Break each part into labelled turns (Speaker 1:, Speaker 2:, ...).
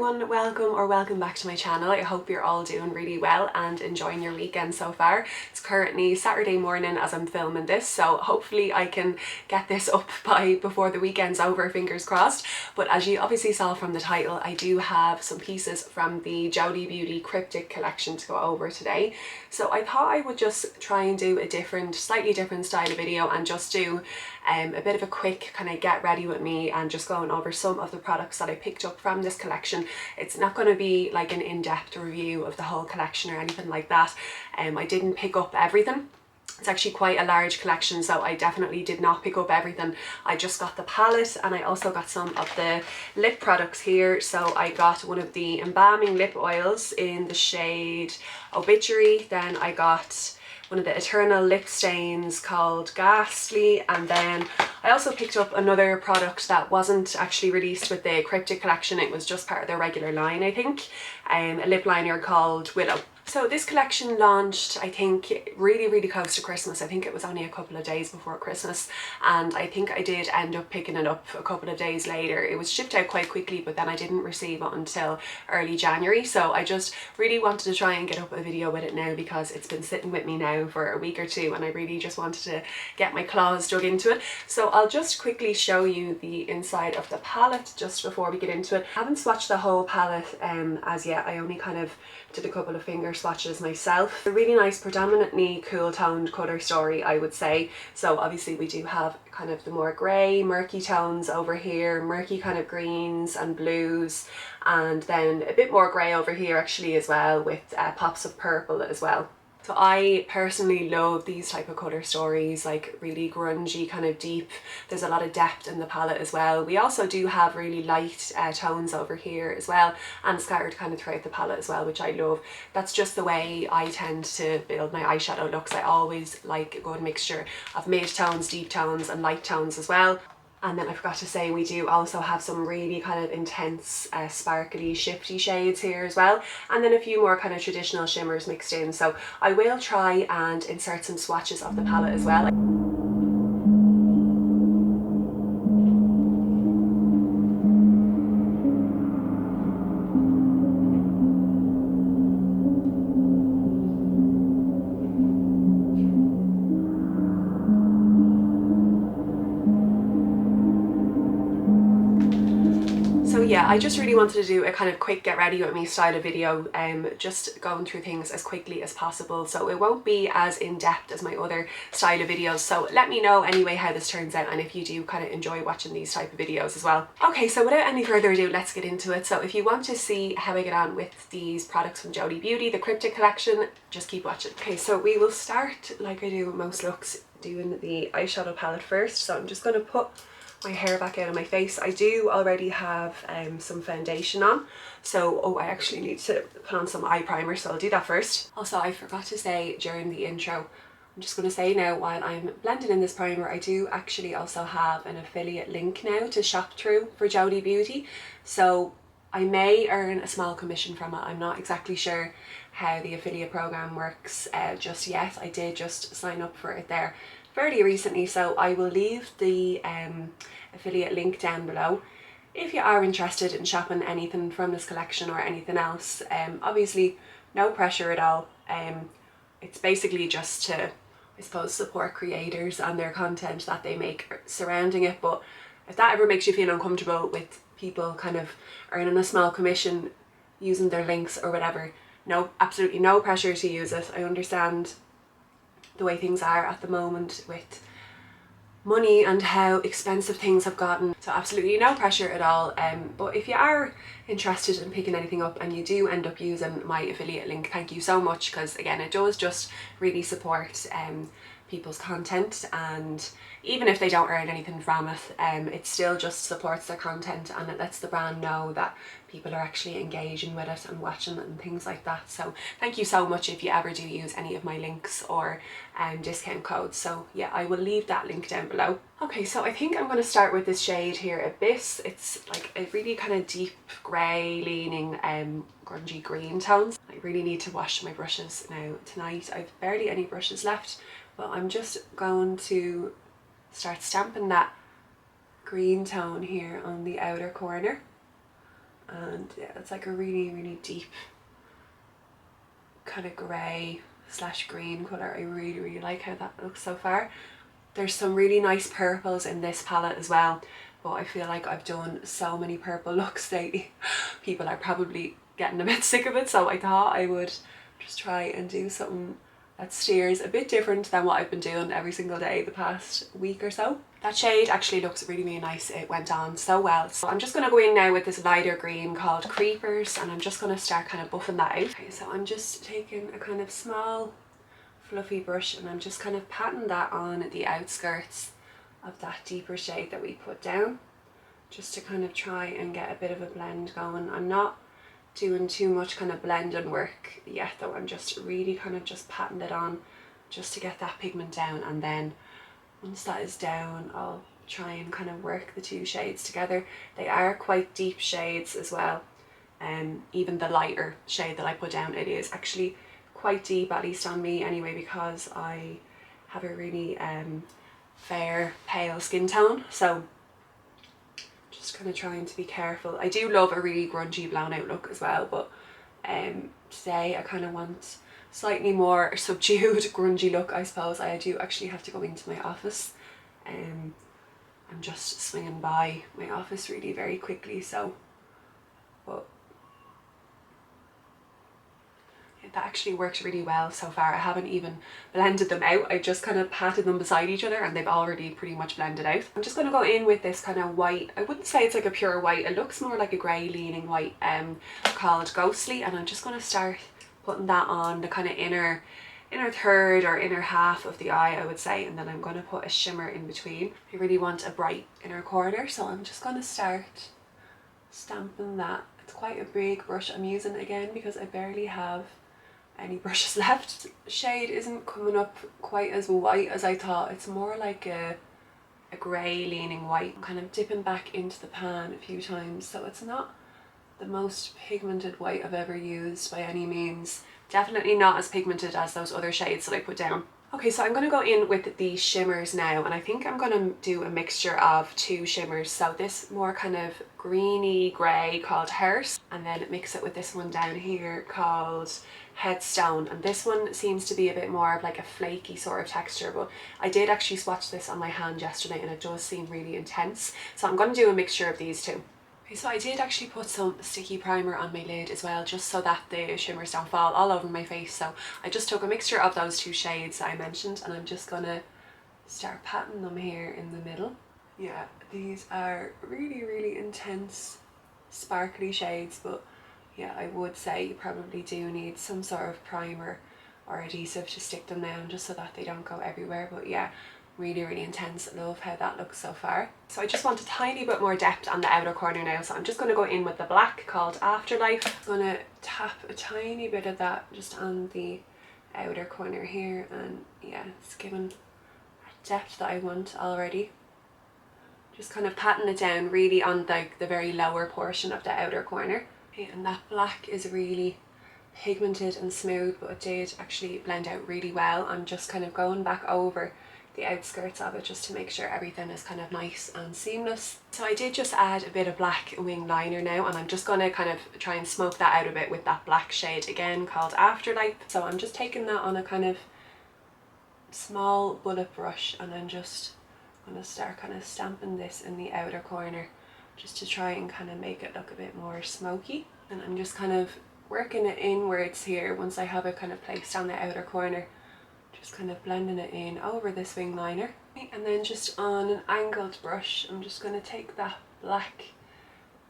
Speaker 1: everyone, welcome back to my channel. I hope you're all doing really well and enjoying your weekend so far. It's currently Saturday morning as I'm filming this, so hopefully I can get this up before the weekend's over, fingers crossed. But as you obviously saw from the title, I do have some pieces from the Jolie Beauty Cryptic collection to go over today. So I thought I would just try and do a slightly different style of video and just do a bit of a quick kind of get ready with me and just going over some of the products that I picked up from this collection. It's not going to be like an in-depth review of the whole collection or anything like that. I didn't pick up everything. It's actually quite a large collection, so I definitely did not pick up everything. I just got the palette and I also got some of the lip products here. So I got one of the embalming lip oils in the shade Obituary. Then I got one of the Eternal lip stains called Ghastly, and then I also picked up another product that wasn't actually released with the Cryptic collection. It was just part of their regular line, I think. A lip liner called Willow. So this collection launched, I think, really close to Christmas. I think it was only a couple of days before Christmas, and I think I did end up picking it up a couple of days later. It was shipped out quite quickly, but then I didn't receive it until early January. So I just really wanted to try and get up a video with it now because it's been sitting with me now for a week or two and I really just wanted to get my claws dug into it. So I'll just quickly show you the inside of the palette just before we get into it. I haven't swatched the whole palette as yet. I only kind of did a couple of finger swatches myself. A really nice, predominantly cool toned colour story, I would say. So obviously we do have kind of the more grey, murky tones over here, murky kind of greens and blues, and then a bit more grey over here actually as well, with pops of purple as well. So I personally love these type of colour stories, like really grungy, kind of deep. There's a lot of depth in the palette as well. We also do have really light tones over here as well, and scattered kind of throughout the palette as well, which I love. That's just the way I tend to build my eyeshadow looks. I always like a good mixture of mid-tones, deep tones and light tones as well. And then I forgot to say, we do also have some really kind of intense sparkly shifty shades here as well, and then a few more kind of traditional shimmers mixed in. So I will try and insert some swatches of the palette as well. Yeah, I just really wanted to do a kind of quick get ready with me style of video, just going through things as quickly as possible, so it won't be as in-depth as my other style of videos. So let me know anyway how this turns out and if you do kind of enjoy watching these type of videos as well. Okay, so without any further ado, let's get into it. So if you want to see how I get on with these products from Jolie Beauty, the Cryptic collection, just keep watching. Okay, so we will start like I do with most looks, doing the eyeshadow palette first. So I'm just going to put my hair back out of my face. I do already have some foundation on, so I actually need to put on some eye primer, so I'll do that first. Also, I forgot to say during the intro, I'm just going to say now while I'm blending in this primer, I do actually also have an affiliate link now to shop through for Jolie Beauty, so I may earn a small commission from it. I'm not exactly sure how the affiliate program works just yet. I did just sign up for it there fairly recently, so I will leave the affiliate link down below if you are interested in shopping anything from this collection or anything else. Obviously no pressure at all. It's basically just to, I suppose, support creators and their content that they make surrounding it. But if that ever makes you feel uncomfortable with people kind of earning a small commission using their links or whatever, no, absolutely no pressure to use it. I understand the way things are at the moment with money and how expensive things have gotten, so absolutely no pressure at all. But if you are interested in picking anything up and you do end up using my affiliate link, thank you so much, because again, it does just really support people's content, and even if they don't earn anything from it, it still just supports their content and it lets the brand know that people are actually engaging with it and watching it and things like that. So thank you so much if you ever do use any of my links or discount codes. So yeah, I will leave that link down below. Okay, so I think I'm going to start with this shade here, Abyss. It's like a really kind of deep grey leaning grungy green tones. I really need to wash my brushes now tonight. I've barely any brushes left, but I'm just going to start stamping that green tone here on the outer corner. and yeah, it's like a really deep kind of grey slash green colour. I really like how that looks so far. There's some really nice purples in this palette as well, but I feel like I've done so many purple looks lately. People are probably getting a bit sick of it, so I thought I would just try and do something that steers a bit different than what I've been doing every single day the past week or so. That shade actually looks really nice. It went on so well. So I'm just going to go in now with this lighter green called Creepers, and I'm just going to start kind of buffing that out. Okay, so I'm just taking a kind of small fluffy brush and I'm just kind of patting that on the outskirts of that deeper shade that we put down, just to kind of try and get a bit of a blend going. I'm not doing too much kind of blending work yet though, I'm just really kind of just patting it on just to get that pigment down, and then once that is down I'll try and kind of work the two shades together. They are quite deep shades as well, even the lighter shade that I put down, it is actually quite deep, at least on me anyway, because I have a really fair pale skin tone, so just kind of trying to be careful. I do love a really grungy blown out look as well, but today I kind of want slightly more subdued grungy look, I suppose. I do actually have to go into my office. I'm just swinging by my office really very quickly, so but that actually worked really well so far. I haven't even blended them out, I just kind of patted them beside each other and they've already pretty much blended out. I'm just going to go in with this kind of white, I wouldn't say it's like a pure white, it looks more like a grey leaning white, called Ghostly, and I'm just going to start putting that on the kind of inner third or inner half of the eye, I would say, and then I'm going to put a shimmer in between. I really want a bright inner corner, so I'm just going to start stamping that. It's quite a big brush I'm using again because I barely have any brushes left. The shade isn't coming up quite as white as I thought. It's more like a grey leaning white. I'm kind of dipping back into the pan a few times, so it's not the most pigmented white I've ever used by any means. Definitely not as pigmented as those other shades that I put down. Okay, so I'm going to go in with the shimmers now, and I think I'm going to do a mixture of two shimmers. So this more kind of greeny grey called Hearse, and then mix it with this one down here called Headstone, and this one seems to be a bit more of like a flaky sort of texture, but I did actually swatch this on my hand yesterday and it does seem really intense, so I'm going to do a mixture of these two. Okay, so I did actually put some sticky primer on my lid as well, just so that the shimmers don't fall all over my face. So I just took a mixture of those two shades that I mentioned and I'm just gonna start patting them here in the middle. Yeah, these are really intense sparkly shades, but yeah, I would say you probably do need some sort of primer or adhesive to stick them down just so that they don't go everywhere. But yeah, really intense. I love how that looks so far. So I just want a tiny bit more depth on the outer corner now, so I'm just going to go in with the black called Afterlife. I'm going to tap a tiny bit of that just on the outer corner here, and yeah, it's given that depth that I want already. Just kind of patting it down really on the very lower portion of the outer corner. Okay, and that black is really pigmented and smooth, but it did actually blend out really well. I'm just kind of going back over the outskirts of it just to make sure everything is kind of nice and seamless. So I did just add a bit of black wing liner now, and I'm just going to kind of try and smoke that out a bit with that black shade again called Afterlife. So I'm just taking that on a kind of small bullet brush, and then just going to start kind of stamping this in the outer corner just to try and kind of make it look a bit more smoky. And I'm just kind of working it inwards here once I have it kind of placed on the outer corner. Just kind of blending it in over this wing liner. And then just on an angled brush, I'm just going to take that black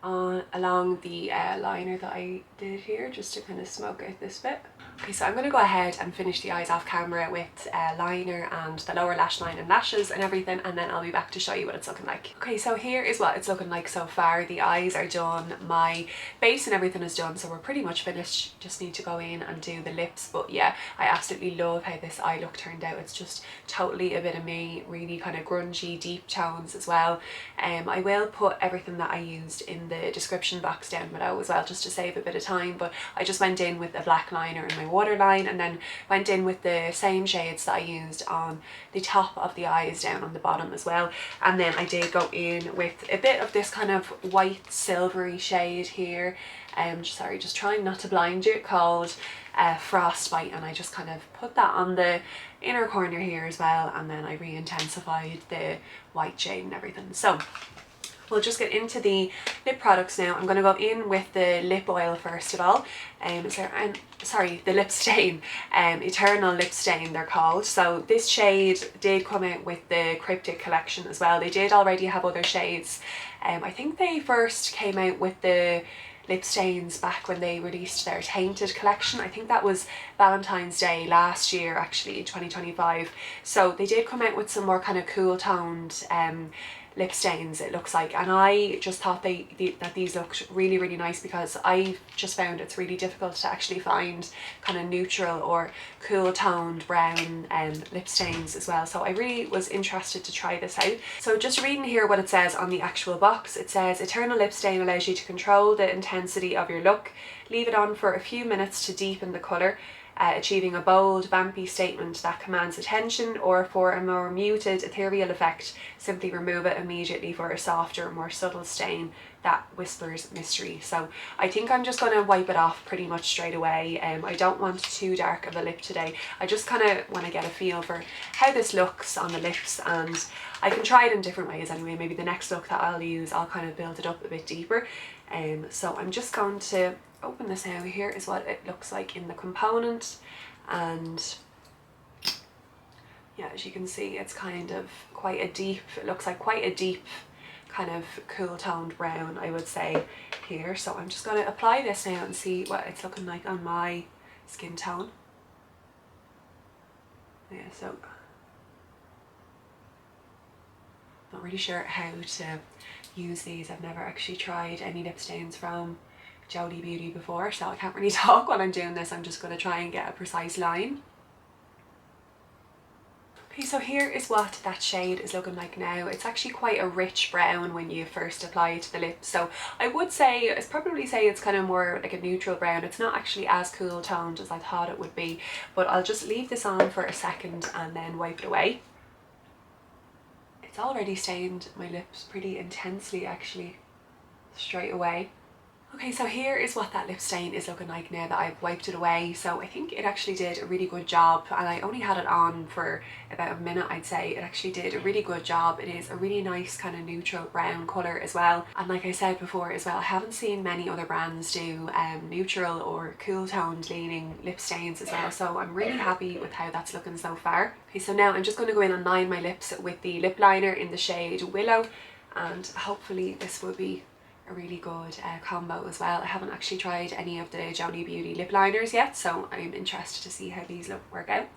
Speaker 1: on along the liner that I did here just to kind of smoke out this bit. Okay, so I'm going to go ahead and finish the eyes off camera with liner and the lower lash line and lashes and everything, and then I'll be back to show you what it's looking like. Okay, so here is what it's looking like so far. The eyes are done, my base and everything is done, so we're pretty much finished. Just need to go in and do the lips. But yeah, I absolutely love how this eye look turned out. It's just totally a bit of me, really kind of grungy, deep tones as well. I will put everything that I used in the description box down below as well, just to save a bit of time, but I just went in with a black liner in my my waterline, and then went in with the same shades that I used on the top of the eyes down on the bottom as well. And then I did go in with a bit of this kind of white silvery shade here. Sorry, just trying not to blind you, called Frostbite, and I just kind of put that on the inner corner here as well, and then I re-intensified the white shade and everything. So we'll just get into the lip products now. I'm going to go in with the lip oil first of all. Sorry, the lip stain, Eternal Lip Stain they're called. So this shade did come out with the Cryptic collection as well. They did already have other shades. I think they first came out with the lip stains back when they released their Tainted collection. I think that was Valentine's Day last year, actually, 2025. So they did come out with some more kind of cool toned lip stains, it looks like, and I just thought that these looked really, really nice, because I just found it's really difficult to actually find kind of neutral or cool toned brown lip stains as well. So I really was interested to try this out. So just reading here what it says on the actual box, it says Eternal Lip Stain allows you to control the intensity of your look. Leave it on for a few minutes to deepen the colour, achieving a bold, vampy statement that commands attention, or for a more muted, ethereal effect, simply remove it immediately for a softer, more subtle stain that whispers mystery. So I think I'm just going to wipe it off pretty much straight away. I don't want too dark of a lip today. I just kind of want to get a feel for how this looks on the lips, and I can try it in different ways anyway. Maybe the next look that I'll use, I'll kind of build it up a bit deeper. So I'm just going to open this out. Here is what it looks like in the component, and yeah, as you can see, it's kind of quite a deep, it looks like quite a deep kind of cool toned brown, I would say, here. So I'm just going to apply this now and see what it's looking like on my skin tone. Yeah, so not really sure how to use these. I've never actually tried any lip stains from Jolie Beauty before, so I can't really talk while I'm doing this. I'm just going to try and get a precise line. Okay, so here is what that shade is looking like now. It's actually quite a rich brown when you first apply it to the lips, so I would say, I'd probably say it's kind of more like a neutral brown. It's not actually as cool toned as I thought it would be, but I'll just leave this on for a second and then wipe it away. It's already stained my lips pretty intensely, actually, straight away. Okay, so here is what that lip stain is looking like now that I've wiped it away. So I think it actually did a really good job, and I only had it on for about a minute, I'd say. It actually did a really good job. It is a really nice kind of neutral brown colour as well. And like I said before as well, I haven't seen many other brands do neutral or cool toned leaning lip stains as well. So I'm really happy with how that's looking so far. Okay, so now I'm just going to go in and line my lips with the lip liner in the shade Willow, and hopefully this will be a really good combo as well. I haven't actually tried any of the Jolie Beauty lip liners yet, so I'm interested to see how these work out.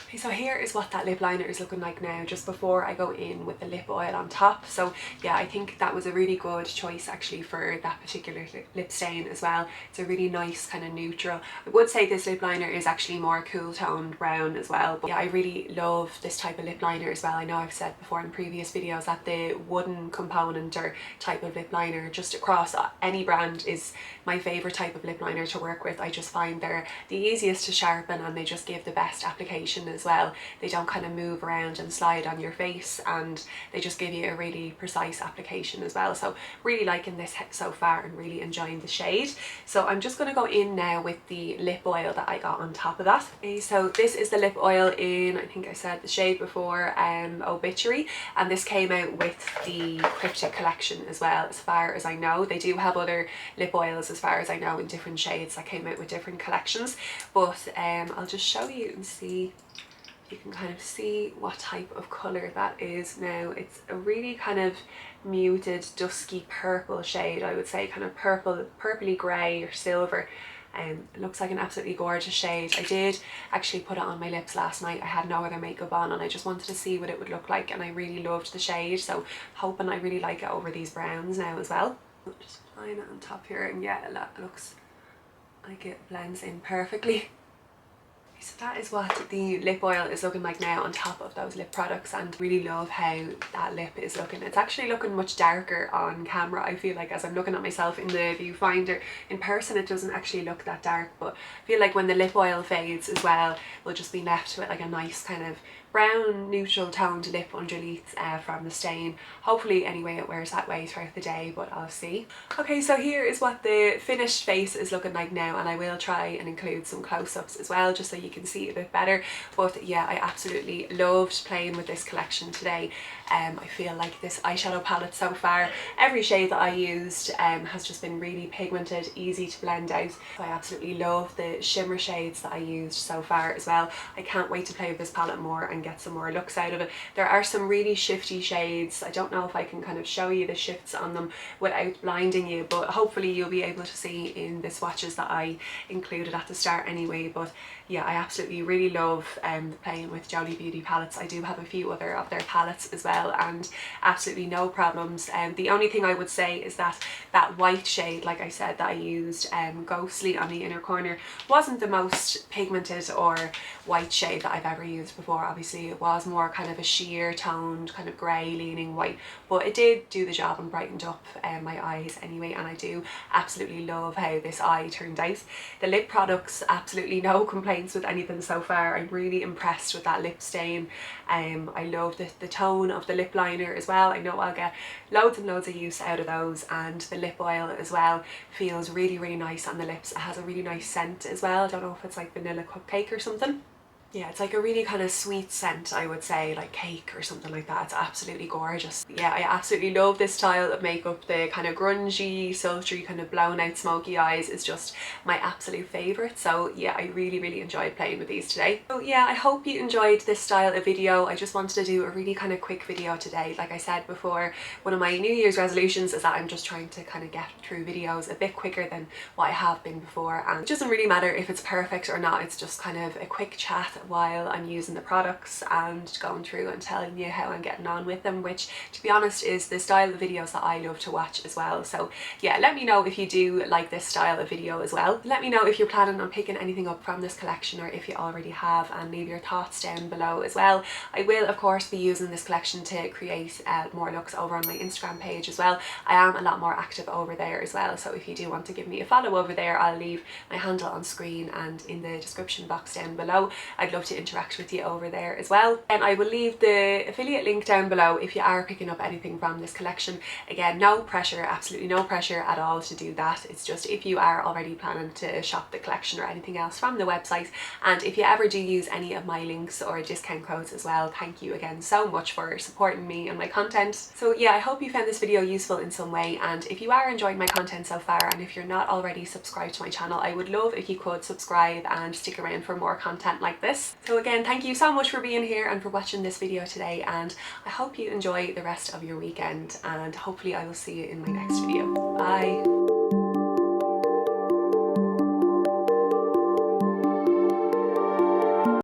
Speaker 1: Okay, so here is what that lip liner is looking like now, just before I go in with the lip oil on top. So yeah, I think that was a really good choice actually for that particular lip stain as well. It's a really nice kind of neutral. I would say this lip liner is actually more cool toned brown as well, but yeah, I really love this type of lip liner as well. I know I've said before in previous videos that the wooden component or type of lip liner just across any brand is my favourite type of lip liner to work with. I just find they're the easiest to sharpen, and they just give the best application as well. They don't kind of move around and slide on your face, and they just give you a really precise application as well. So really liking this so far and really enjoying the shade. So I'm just going to go in now with the lip oil that I got on top of that. Okay, so this is the lip oil in, I think I said the shade before, Obituary, and this came out with the Cryptic collection as well, as far as I know. They do have other lip oils as far as I know in different shades that came out with different collections, but I'll just show you and see. You can kind of see what type of colour that is now. It's a really kind of muted dusky purple shade, I would say, kind of purpley grey or silver. It looks like an absolutely gorgeous shade. I did actually put it on my lips last night. I had no other makeup on and I just wanted to see what it would look like, and I really loved the shade, so hoping I really like it over these browns now as well. Just applying it on top here, and yeah, that looks like it blends in perfectly. So that is what the lip oil is looking like now on top of those lip products, and really love how that lip is looking. It's actually looking much darker on camera, I feel like, as I'm looking at myself in the viewfinder. In person it doesn't actually look that dark, but I feel like when the lip oil fades as well, we'll just be left with like a nice kind of brown neutral toned lip underneath from the stain. Hopefully anyway it wears that way throughout the day, but I'll see. Okay, so here is what the finished face is looking like now, and I will try and include some close-ups as well just so you can see it a bit better. But yeah, I absolutely loved playing with this collection today. I feel like this eyeshadow palette so far, every shade that I used has just been really pigmented, easy to blend out. So I absolutely love the shimmer shades that I used so far as well. I can't wait to play with this palette more and get some more looks out of it. There are some really shifty shades. I don't know if I can kind of show you the shifts on them without blinding you, but hopefully you'll be able to see in the swatches that I included at the start anyway. But yeah, I absolutely really love playing with Jolie Beauty palettes. I do have a few other of their palettes as well, and absolutely no problems. The only thing I would say is that that white shade, like I said, that I used, Ghostly, on the inner corner, wasn't the most pigmented or white shade that I've ever used before. Obviously it was more kind of a sheer toned kind of grey leaning white, but it did do the job and brightened up my eyes anyway, and I do absolutely love how this eye turned out. The lip products, absolutely no complaints with anything so far. I'm really impressed with that lip stain. I love the tone of the lip liner as well. I know I'll get loads and loads of use out of those, and the lip oil as well feels really, really nice on the lips. It has a really nice scent as well. I don't know if it's like vanilla cupcake or something. Yeah, it's like a really kind of sweet scent, I would say, like cake or something like that. It's absolutely gorgeous. Yeah, I absolutely love this style of makeup. The kind of grungy, sultry, kind of blown out smoky eyes is just my absolute favourite. So yeah, I really, really enjoyed playing with these today. So yeah, I hope you enjoyed this style of video. I just wanted to do a really kind of quick video today. Like I said before, one of my New Year's resolutions is that I'm just trying to kind of get through videos a bit quicker than what I have been before. And it doesn't really matter if it's perfect or not. It's just kind of a quick chat while I'm using the products and going through and telling you how I'm getting on with them, which to be honest is the style of videos that I love to watch as well. So yeah, let me know if you do like this style of video as well. Let me know if you're planning on picking anything up from this collection, or if you already have, and leave your thoughts down below as well. I will of course be using this collection to create more looks over on my Instagram page as well. I am a lot more active over there as well, so if you do want to give me a follow over there, I'll leave my handle on screen and in the description box down below. I'd love to interact with you over there as well. And I will leave the affiliate link down below if you are picking up anything from this collection. Again, no pressure, absolutely no pressure at all to do that. It's just if you are already planning to shop the collection or anything else from the website. And if you ever do use any of my links or discount codes as well, thank you again so much for supporting me and my content. So yeah, I hope you found this video useful in some way, and if you are enjoying my content so far, and if you're not already subscribed to my channel, I would love if you could subscribe and stick around for more content like this. So again, thank you so much for being here and for watching this video today, and I hope you enjoy the rest of your weekend, and hopefully I will see you in my next video. Bye!